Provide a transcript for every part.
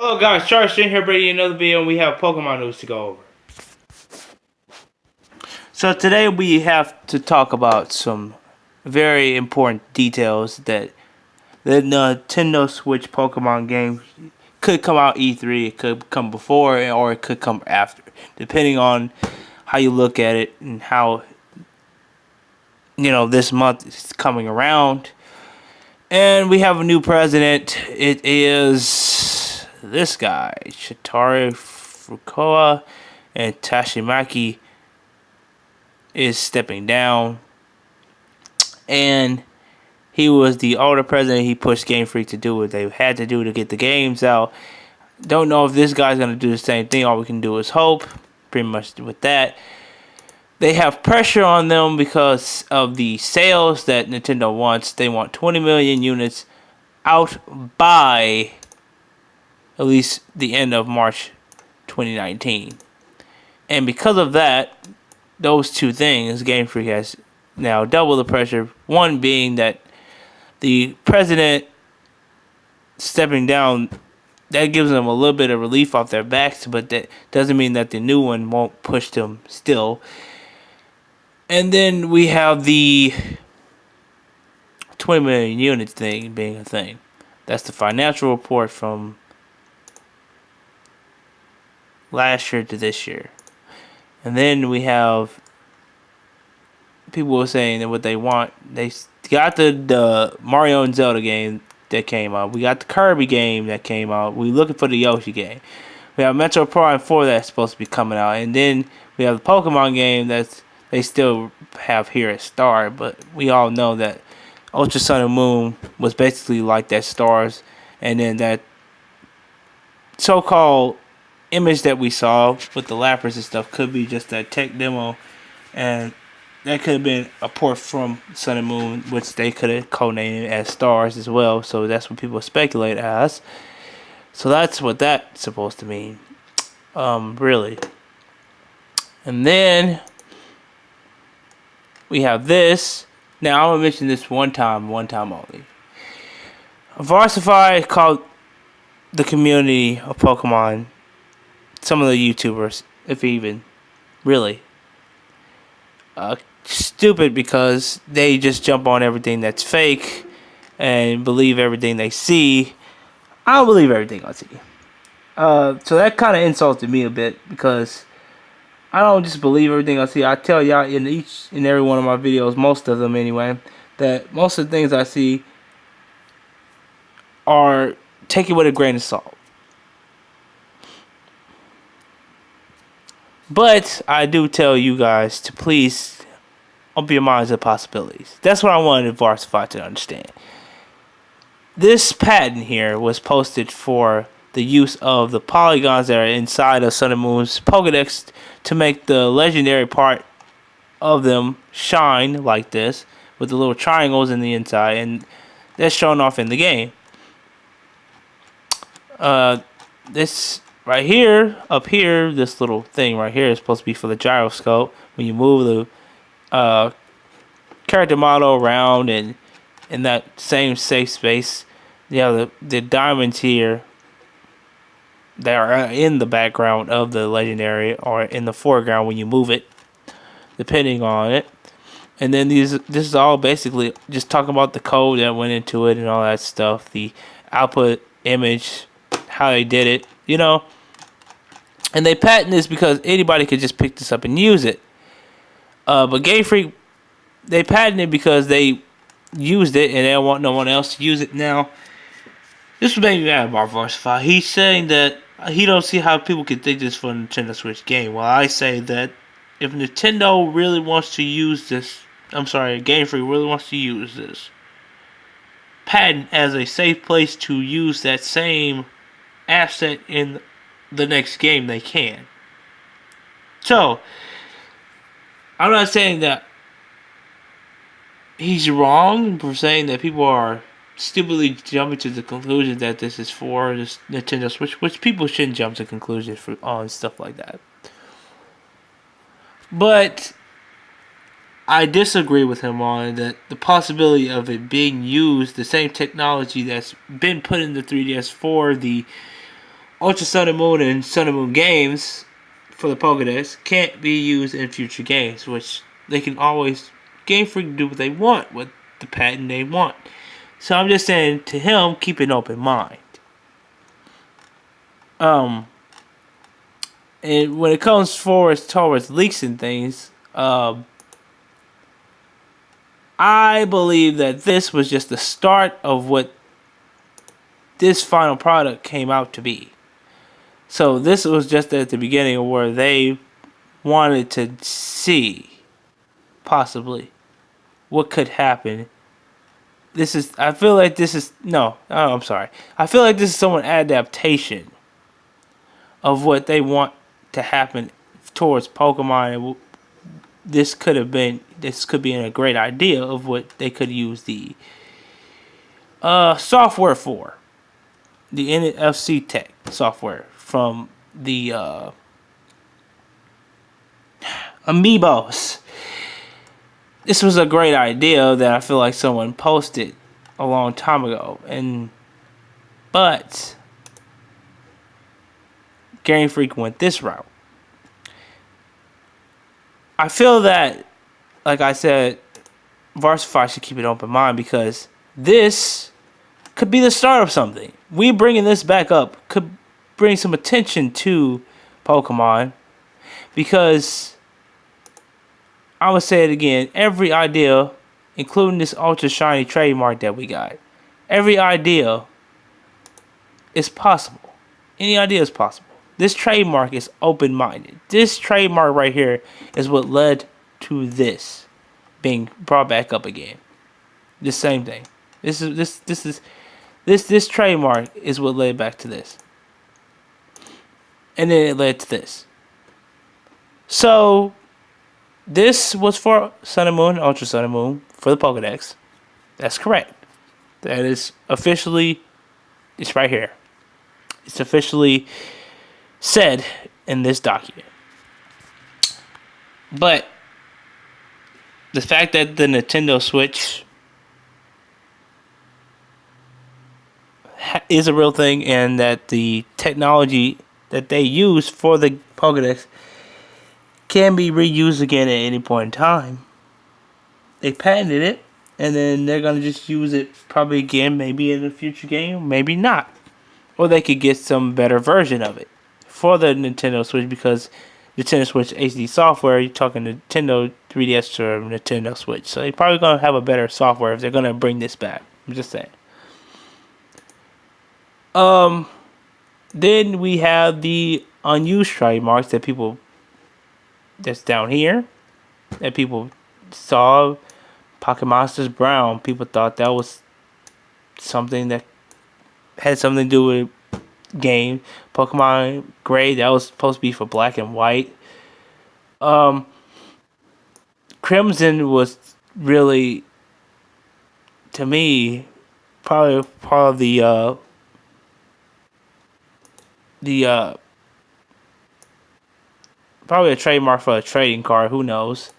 Hello guys, Charles String here bringing you another video, and we have Pokemon news to go over. So today we have to talk about some very important details that the Nintendo Switch Pokemon game could come out E3, it could come before, or it could come after, depending on how you look at it and how this month is coming around. And we have a new president. It is this guy, Shitari Furukawa, and Tashimaki is stepping down. And he was the older president. He pushed Game Freak to do what they had to do to get the games out. Don't know if this guy's going to do the same thing. All we can do is hope. Pretty much with that. They have pressure on them because of the sales that Nintendo wants. They want 20 million units out by at least the end of March 2019. And because of that, those two things, Game Freak has now double the pressure. One being that the president stepping down, that gives them a little bit of relief off their backs, but that doesn't mean that the new one won't push them still. And then we have the 20 million units thing being a thing. That's the financial report from last year to this year. And then we have people saying that what they want. They got the Mario and Zelda game that came out. We got the Kirby game that came out. We're looking for the Yoshi game. We have Metro Prime 4 that's supposed to be coming out. And then we have the Pokemon game that's they still have here at Star. But we all know that Ultra Sun and Moon was basically like that Stars. And then that so-called image that we saw with the Lapras and stuff could be just that tech demo. And that could have been a port from Sun and Moon, which they could have codenamed as Stars as well. So that's what people speculate as. So that's what that's supposed to mean. Really. And then we have this. Now I'm gonna mention this one time only. Verlisify called the community of Pokemon, some of the YouTubers, if even, really, stupid because they just jump on everything that's fake and believe everything they see. I don't believe everything I see. So that kind of insulted me a bit because I don't just believe everything I see. I tell y'all in each and every one of my videos, most of them anyway, that most of the things I see are take it with a grain of salt. But I do tell you guys to please open your minds to possibilities. That's what I wanted Verlisify to understand. This patent here was posted for the use of the polygons that are inside of Sun and Moon's Pokedex to make the legendary part of them shine like this with the little triangles in the inside, and that's shown off in the game. This right here, up here, this little thing right here is supposed to be for the gyroscope. When you move the character model around and in that same safe space, you have the diamonds here that are in the background of the legendary or in the foreground when you move it, depending on it. And then this is all basically just talking about the code that went into it and all that stuff, the output image, how they did it, And they patent this because anybody could just pick this up and use it. But Game Freak, they patented it because they used it and they don't want no one else to use it. Now, this made me mad about Verlisify. He's saying that he don't see how people could think this for a Nintendo Switch game. Well, I say that if Nintendo really wants to use this, Game Freak really wants to use this patent as a safe place to use that same asset in the next game, they can. So, I'm not saying that he's wrong for saying that people are stupidly jumping to the conclusion that this is for this Nintendo Switch, which people shouldn't jump to conclusions on stuff like that. But I disagree with him on that the possibility of it being used, the same technology that's been put in the 3DS for the Ultra Sun and Moon and Sun and Moon games for the Pokedex can't be used in future games, which they can always Game Freak do what they want with the patent they want. So I'm just saying to him, keep an open mind. And when it comes towards leaks and things, I believe that this was just the start of what this final product came out to be. So this was just at the beginning of where they wanted to see, possibly, what could happen. I feel like this is some adaptation of what they want to happen towards Pokemon. This could be a great idea of what they could use the software for. The NFC tech software from the Amiibos. This was a great idea that I feel like someone posted a long time ago, but Game Freak went this route. I feel that, like I said, Verlisify should keep an open mind because this could be the start of something. We bringing this back up could bring some attention to Pokemon because I would say it again, every idea, including this ultra shiny trademark that we got, every idea is possible. Any idea is possible. This trademark is open-minded. This trademark right here is what led to this being brought back up again. The same thing. This trademark is what led back to this. And then it led to this. So this was for Sun and Moon, Ultra Sun and Moon, for the Pokedex. That's correct. That is officially, it's right here. It's officially said in this document. But the fact that the Nintendo Switch is a real thing and that the technology that they use for the Pokedex can be reused again at any point in time. They patented it, and then they're going to just use it probably again, maybe in a future game, maybe not. Or they could get some better version of it for the Nintendo Switch, because Nintendo Switch HD software, you're talking Nintendo 3DS or Nintendo Switch. So they're probably going to have a better software if they're going to bring this back. I'm just saying. Then we have the unused trademarks that's down here that people saw. Pocket Monsters Brown, people thought that was something that had something to do with game. Pokemon Gray, that was supposed to be for black and white. Crimson was really, to me, probably part of the probably a trademark for a trading card, who knows.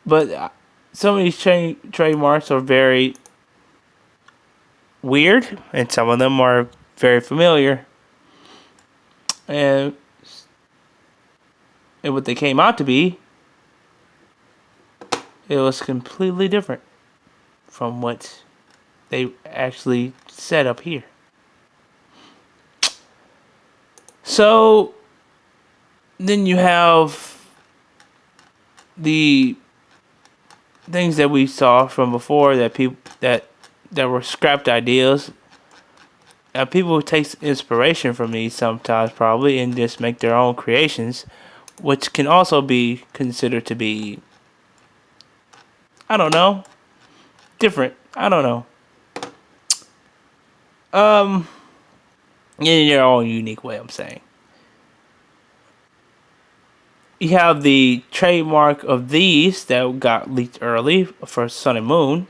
But some of these trademarks are very weird, and some of them are very familiar. And what they came out to be, it was completely different from what they actually set up here. So then you have the things that we saw from before that people that were scrapped ideas. People take inspiration from these sometimes, probably, and just make their own creations, which can also be considered to be, I don't know, different. I don't know. In your own unique way, I'm saying. You have the trademark of these that got leaked early for Sun and Moon.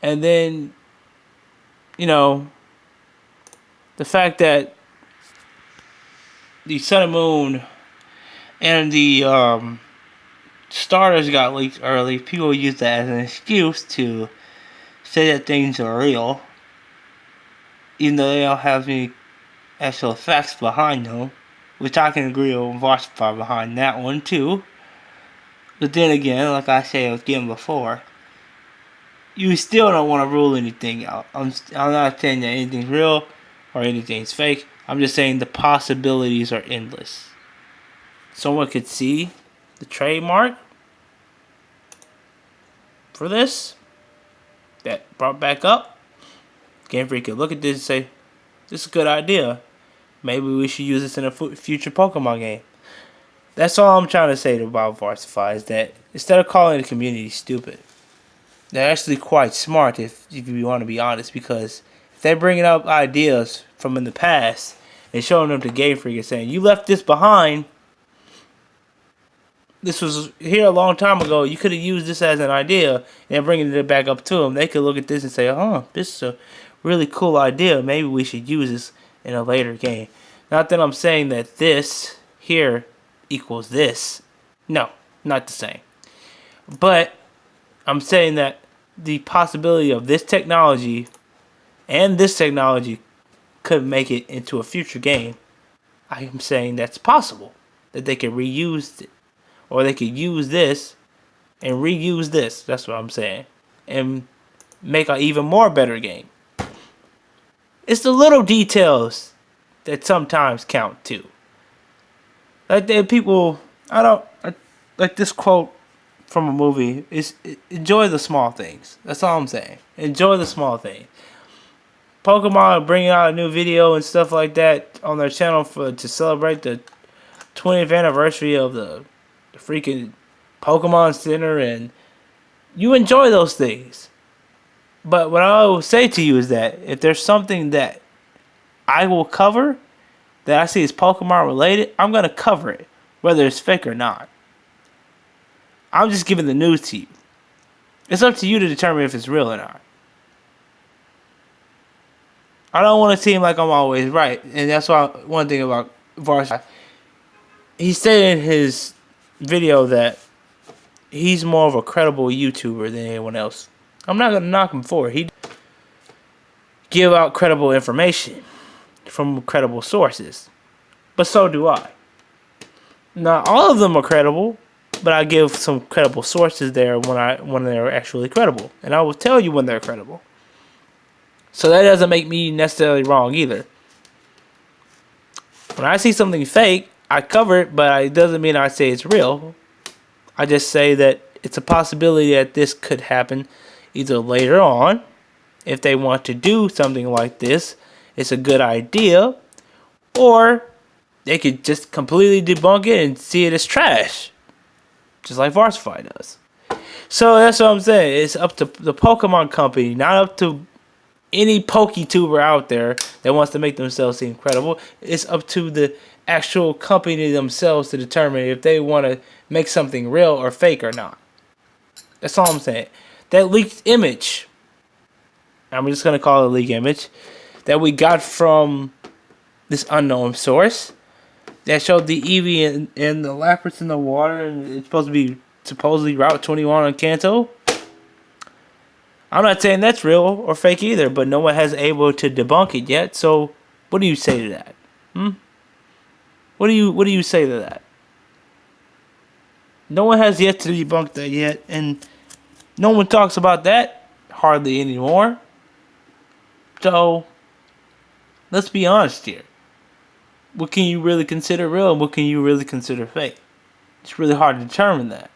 And then, the fact that the Sun and Moon and the starters got leaked early, people use that as an excuse to say that things are real, even though they don't have any actual facts behind them, which I can agree with Verlisify behind that one too. But then again, like I said again before, you still don't want to rule anything out. I'm not saying that anything's real or anything's fake. I'm just saying the possibilities are endless. Someone could see the trademark for this that brought back up. Game Freak could look at this and say, this is a good idea. Maybe we should use this in a future Pokemon game. That's all I'm trying to say about Verlisify, is that instead of calling the community stupid, they're actually quite smart if you want to be honest, because if they're bringing up ideas from in the past and showing them to Game Freak and saying, you left this behind, this was here a long time ago, you could have used this as an idea, and bringing it back up to them, they could look at this and say, this is a really cool idea, maybe we should use this in a later game. Not that I'm saying that this here equals this. No, not the same. But I'm saying that the possibility of this technology and this technology could make it into a future game. I am saying that's possible. That they could reuse it. Or they could use this and reuse this. That's what I'm saying. And make an even more better game. It's the little details that sometimes count too. Like people, like this quote from a movie is, enjoy the small things. That's all I'm saying. Enjoy the small things. Pokemon bringing out a new video and stuff like that on their channel to celebrate the 20th anniversary of the freaking Pokemon Center, and you enjoy those things. But what I will say to you is that if there's something that I will cover that I see is Pokemon related, I'm going to cover it, whether it's fake or not. I'm just giving the news to you. It's up to you to determine if it's real or not. I don't want to seem like I'm always right, and that's why one thing about Verlisify, he said in his video that he's more of a credible YouTuber than anyone else. I'm not going to knock him for it. He give out credible information from credible sources. But so do I. Not all of them are credible, but I give some credible sources there when they're actually credible. And I will tell you when they're credible. So that doesn't make me necessarily wrong either. When I see something fake, I cover it, but it doesn't mean I say it's real. I just say that it's a possibility that this could happen either later on, if they want to do something like this, it's a good idea, or they could just completely debunk it and see it as trash, just like Verlisify does. So that's what I'm saying. It's up to the Pokemon company, not up to any PokeTuber out there that wants to make themselves seem credible. It's up to the actual company themselves to determine if they want to make something real or fake or not. That's all I'm saying. That leaked image, I'm just going to call it a leaked image, that we got from this unknown source that showed the Eevee and the Lapras in the water, and it's supposed to be supposedly Route 21 on Kanto. I'm not saying that's real or fake either, but no one has able to debunk it yet. So what do you say to that? What do you say to that? No one has yet to debunk that yet, and no one talks about that hardly anymore. So let's be honest here. What can you really consider real and what can you really consider fake? It's really hard to determine that.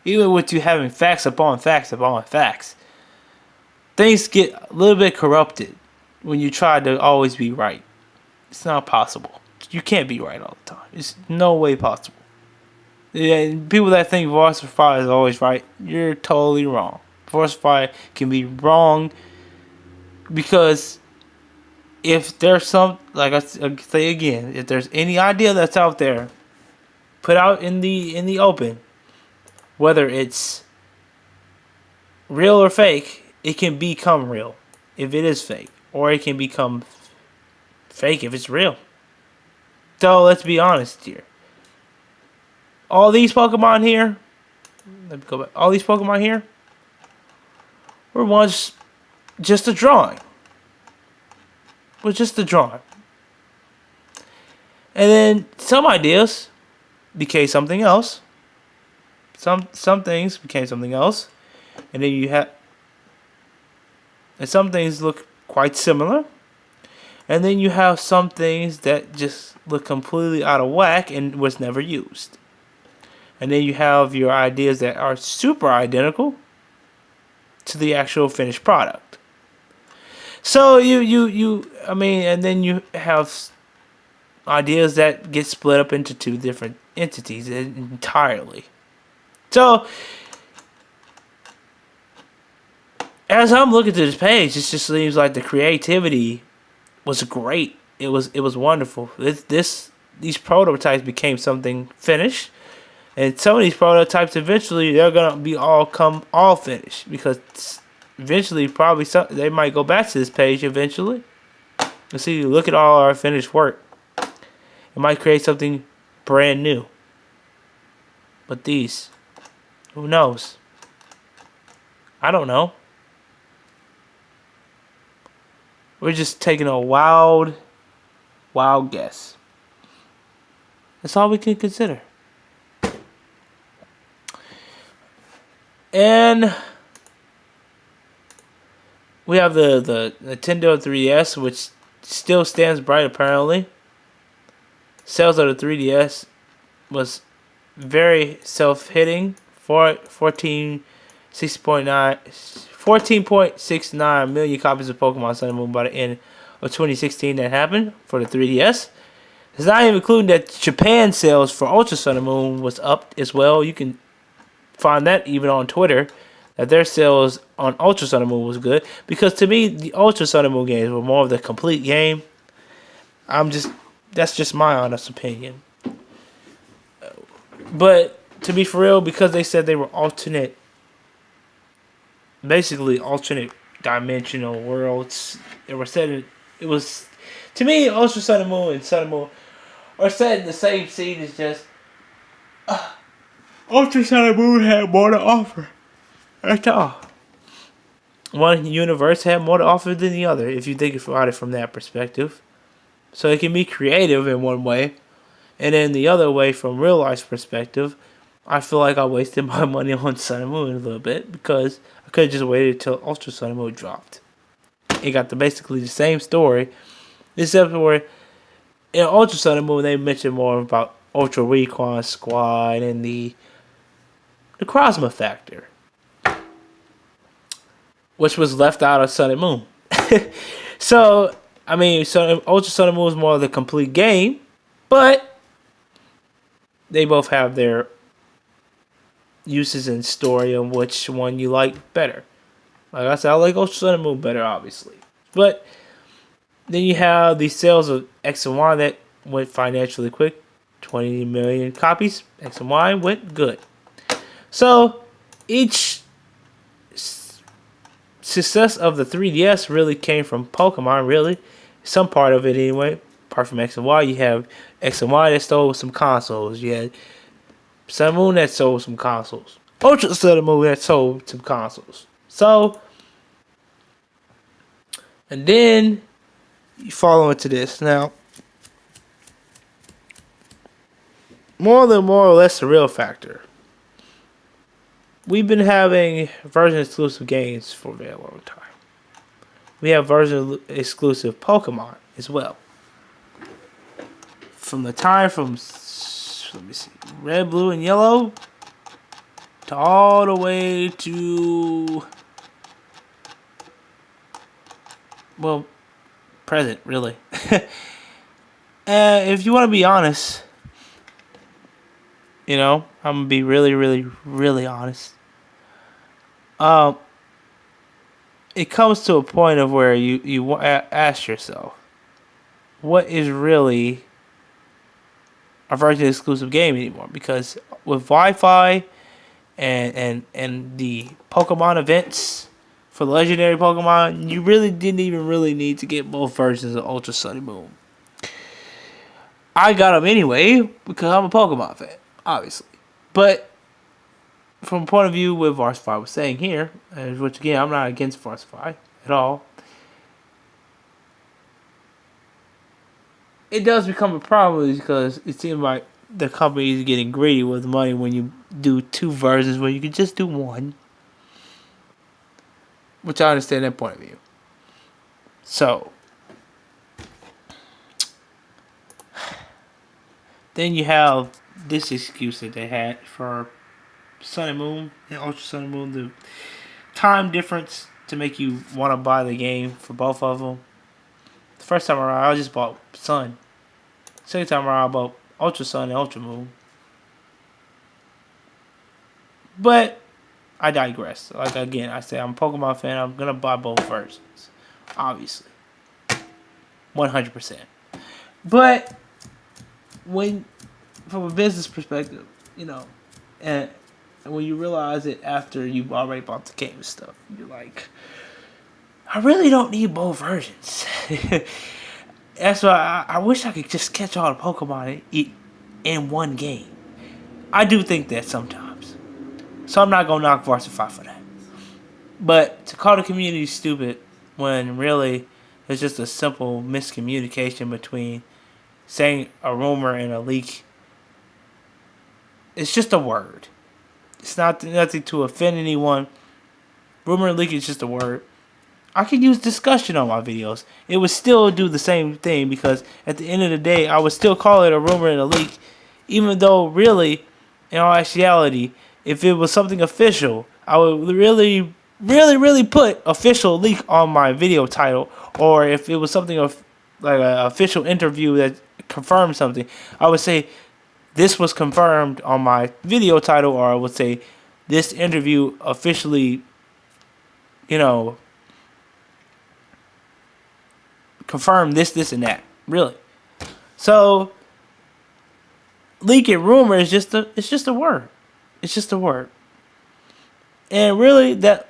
Even with you having facts upon facts upon facts, things get a little bit corrupted when you try to always be right. It's not possible. You can't be right all the time. It's no way possible. And people that think Verlisify is always right, you're totally wrong. Verlisify can be wrong because if there's some, like I say again, if there's any idea that's out there, put out in the open, whether it's real or fake, it can become real if it is fake, or it can become fake if it's real. So let's be honest here. All these Pokemon here, let me go back. All these Pokemon here were once just a drawing. Was just a drawing. And then some ideas became something else. Some things became something else. And then and some things look quite similar. And then you have some things that just look completely out of whack and was never used. And then you have your ideas that are super identical to the actual finished product. So and then you have ideas that get split up into two different entities entirely. So as I'm looking through this page, it just seems like the creativity was great. It was wonderful. These prototypes became something finished. And some of these prototypes eventually they're gonna be all finished, because eventually probably they might go back to this page eventually and see, look at all our finished work. It might create something brand new. But these, who knows? I don't know. We're just taking a wild guess. That's all we can consider. And we have the Nintendo 3DS, which still stands bright apparently. Sales of the 3DS was very self-hitting. 14.69 million copies of Pokemon Sun and Moon by the end of 2016 that happened for the 3DS. It's not even including that Japan sales for Ultra Sun and Moon was up as well. You can find that even on Twitter, that their sales on Ultra Sun and Moon was good. Because to me, the Ultra Sun and Moon games were more of the complete game. That's just my honest opinion. But to be for real, because they said they were basically alternate dimensional worlds, they were set. It was, to me, Ultra Sun and Moon are set in the same scene as just. Ultra Sun and Moon had more to offer. That's all. One universe had more to offer than the other, if you think about it from that perspective. So it can be creative in one way, and then the other way, from real life perspective, I feel like I wasted my money on Sun and Moon a little bit, because I could have just waited till Ultra Sun and Moon dropped. It got basically the same story, except for in Ultra Sun and Moon they mentioned more about Ultra Recon Squad and the Cosma Factor, which was left out of Sun and Moon. So Ultra Sun and Moon is more of the complete game, but they both have their uses and story on which one you like better. Like I said, I like Ultra Sun and Moon better, obviously. But then you have the sales of X and Y that went financially quick. 20 million copies. X and Y went good. So each success of the 3DS really came from Pokemon, really. Some part of it anyway. Apart from X and Y, you have X and Y that stole some consoles. You had Sun and Moon that sold some consoles. Ultra Sun and Moon that sold some consoles. So, and then you follow into this. Now, more or less the real factor. We've been having version exclusive games for a very long time. We have version exclusive Pokemon as well. From the time from, let me see, Red, Blue, and Yellow to all the way to, well, present, really. And if you want to be honest, I'm going to be really, really, really honest. It comes to a point of where you ask yourself, what is really a version exclusive game anymore? Because with Wi-Fi and the Pokemon events for the legendary Pokemon, you really didn't even really need to get both versions of Ultra Sun and Moon. I got them anyway because I'm a Pokemon fan, obviously. But from a point of view with Verlisify was saying here, which again, I'm not against Verlisify at all. it does become a problem because it seems like the company is getting greedy with money when you do 2 versions where you could just do 1. Which I understand that point of view. So, then you have this excuse that they had for Sun and Moon and Ultra Sun and Moon, the time difference to make you want to buy the game for both of them. The first time around, I just bought Sun. Second time around, I bought Ultra Sun and Ultra Moon. But I digress. Like again, I say I'm a Pokemon fan. I'm gonna buy both versions, obviously, 100%. But when, from a business perspective, and when you realize it after you've already bought the game and stuff, you're like, I really don't need both versions. That's why I wish I could just catch all the Pokemon in one game. I do think that sometimes. So I'm not going to knock Verlisify for that. But to call the community stupid when really it's just a simple miscommunication between saying a rumor and a leak. It's just a word. It's not nothing to offend anyone. Rumor and leak is just a word. I could use discussion on my videos. It would still do the same thing because at the end of the day, I would still call it a rumor and a leak. Even though really, in all actuality, if it was something official, I would really put official leak on my video title. Or if it was something of like an official interview that confirmed something, I would say this was confirmed on my video title, or I would say this interview officially, confirmed this, and that. Really. So, leak and rumor is just a word. It's just a word. And really, that,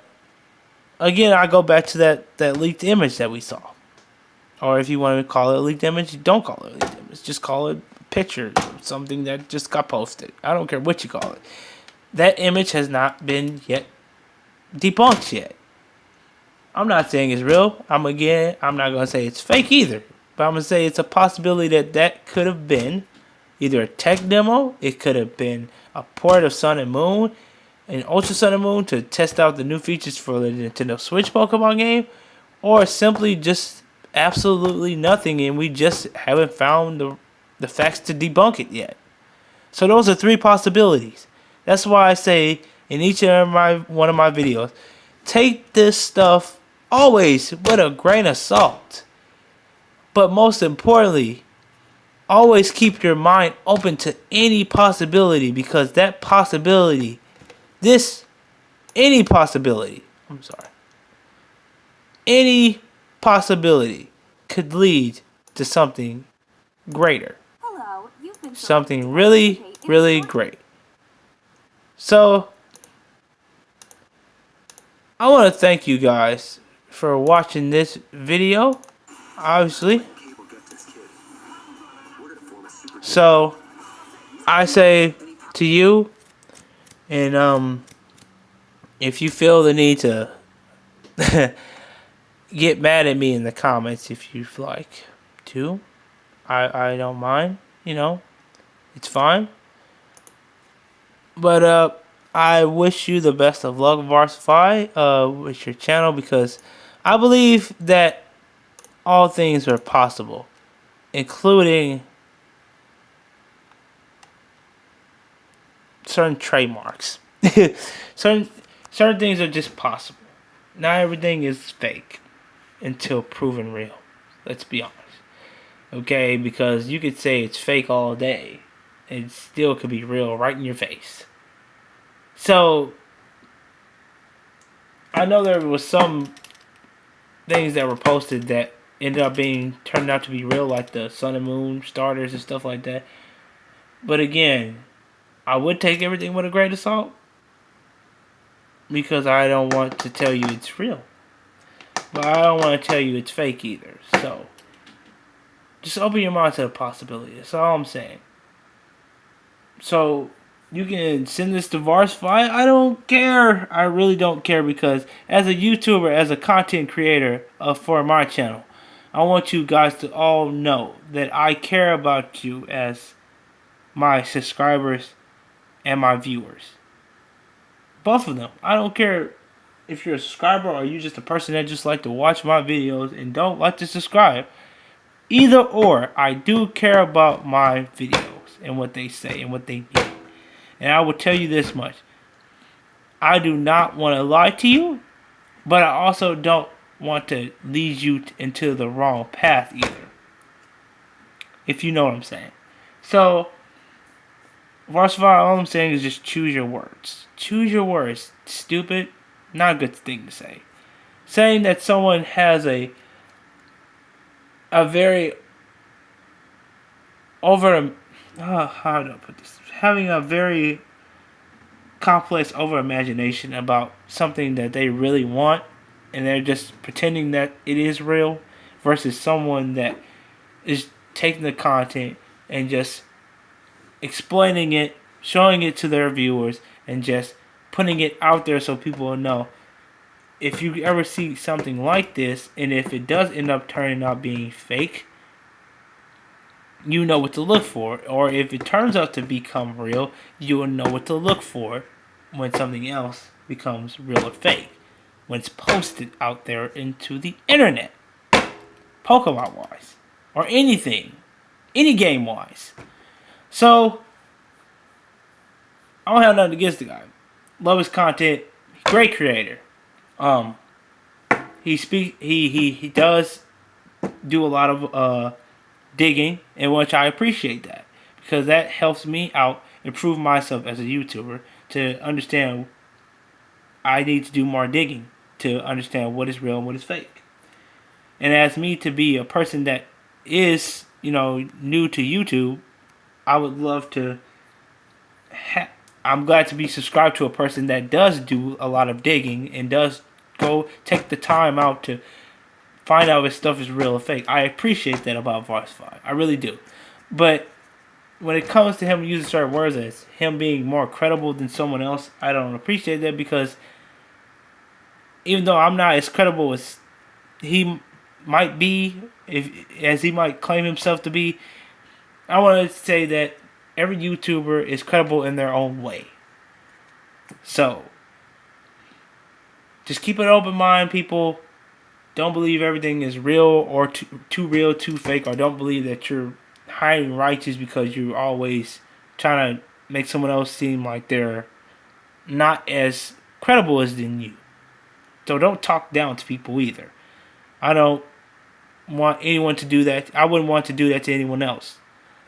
again, I go back to that leaked image that we saw. Or if you want to call it a leaked image, don't call it a leaked image. Just call it a picture, something that just got posted. I don't care what you call it. That image has not been yet debunked yet. I'm not saying it's real. I'm not going to say it's fake either. But I'm going to say it's a possibility that could have been either a tech demo. It could have been a port of Sun and Moon and Ultra Sun and Moon to test out the new features for the Nintendo Switch Pokemon game. Or simply just absolutely nothing, and we just haven't found the facts to debunk it yet. So those are 3 possibilities. That's why I say in each and one of my videos, take this stuff always with a grain of salt. But most importantly, always keep your mind open to any possibility, because that possibility, any possibility could lead to something greater. Something really, really great. So, I want to thank you guys for watching this video, obviously. So, I say to you, and if you feel the need to get mad at me in the comments if you'd like to, I don't mind, it's fine. But I wish you the best of luck, Verlisify, with your channel, because I believe that all things are possible, including certain trademarks. certain things are just possible. Not everything is fake until proven real. Let's be honest. Okay, because you could say it's fake all day, it still could be real right in your face. So, I know there was some things that were posted that ended up turned out to be real, like the Sun and Moon starters and stuff like that. But again, I would take everything with a grain of salt, because I don't want to tell you it's real. But I don't want to tell you it's fake either. So, just open your mind to the possibility. That's all I'm saying. So, you can send this to Verlisify. I don't care. I really don't care, because as a YouTuber, as a content creator for my channel, I want you guys to all know that I care about you as my subscribers and my viewers. Both of them. I don't care if you're a subscriber or you're just a person that just like to watch my videos and don't like to subscribe. Either or, I do care about my videos and what they say and what they need. And I will tell you this much. I do not want to lie to you, but I also don't want to lead you into the wrong path either. If you know what I'm saying. So, Verlisify, all I'm saying is just choose your words. Choose your words. Stupid, not a good thing to say. Saying that someone has a very how do I put this? Having a very complex over imagination about something that they really want, and they're just pretending that it is real, versus someone that is taking the content and just explaining it, showing it to their viewers, and just putting it out there so people will know. If you ever see something like this, and if it does end up turning out being fake, you know what to look for. Or if it turns out to become real, you will know what to look for when something else becomes real or fake. When it's posted out there into the internet. Pokemon wise. Or anything. Any game wise. So, I don't have nothing against the guy. Love his content. Great creator. He does do a lot of digging, in which I appreciate that, because that helps me out improve myself as a YouTuber to understand I need to do more digging to understand what is real and what is fake. And as me to be a person that is, new to YouTube, I would love to I'm glad to be subscribed to a person that does do a lot of digging and does go take the time out to find out if stuff is real or fake. I appreciate that about Verlisify. I really do. But when it comes to him using certain words as him being more credible than someone else, I don't appreciate that, because even though I'm not as credible as he might be, as he might claim himself to be, I want to say that every YouTuber is credible in their own way. So, just keep an open mind, people. Don't believe everything is real or too real, too fake, or don't believe that you're hiding righteous because you're always trying to make someone else seem like they're not as credible as than you. So don't talk down to people either. I don't want anyone to do that. I wouldn't want to do that to anyone else.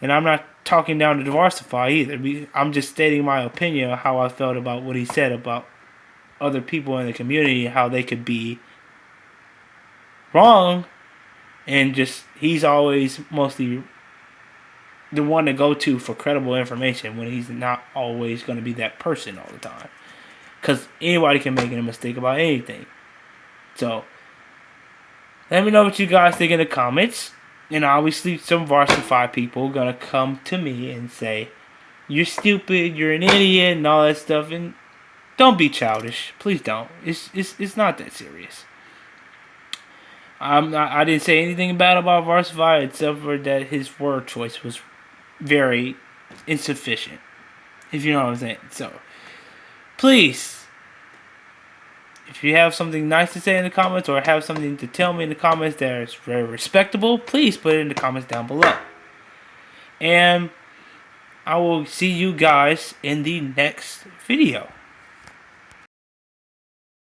And I'm not talking down to Verlisify either. I'm just stating my opinion of how I felt about what he said about other people in the community, how they could be wrong, and just he's always mostly the one to go to for credible information when he's not always going to be that person all the time, because anybody can make a mistake about anything. So let me know what you guys think in the comments, and obviously some Verlisify people are going to come to me and say you're stupid, you're an idiot, and all that stuff, and don't be childish, please don't. It's not that serious. I didn't say anything bad about Verlisify except for that his word choice was very insufficient, if you know what I'm saying. So, please, if you have something nice to say in the comments or have something to tell me in the comments that is very respectable, please put it in the comments down below. And I will see you guys in the next video.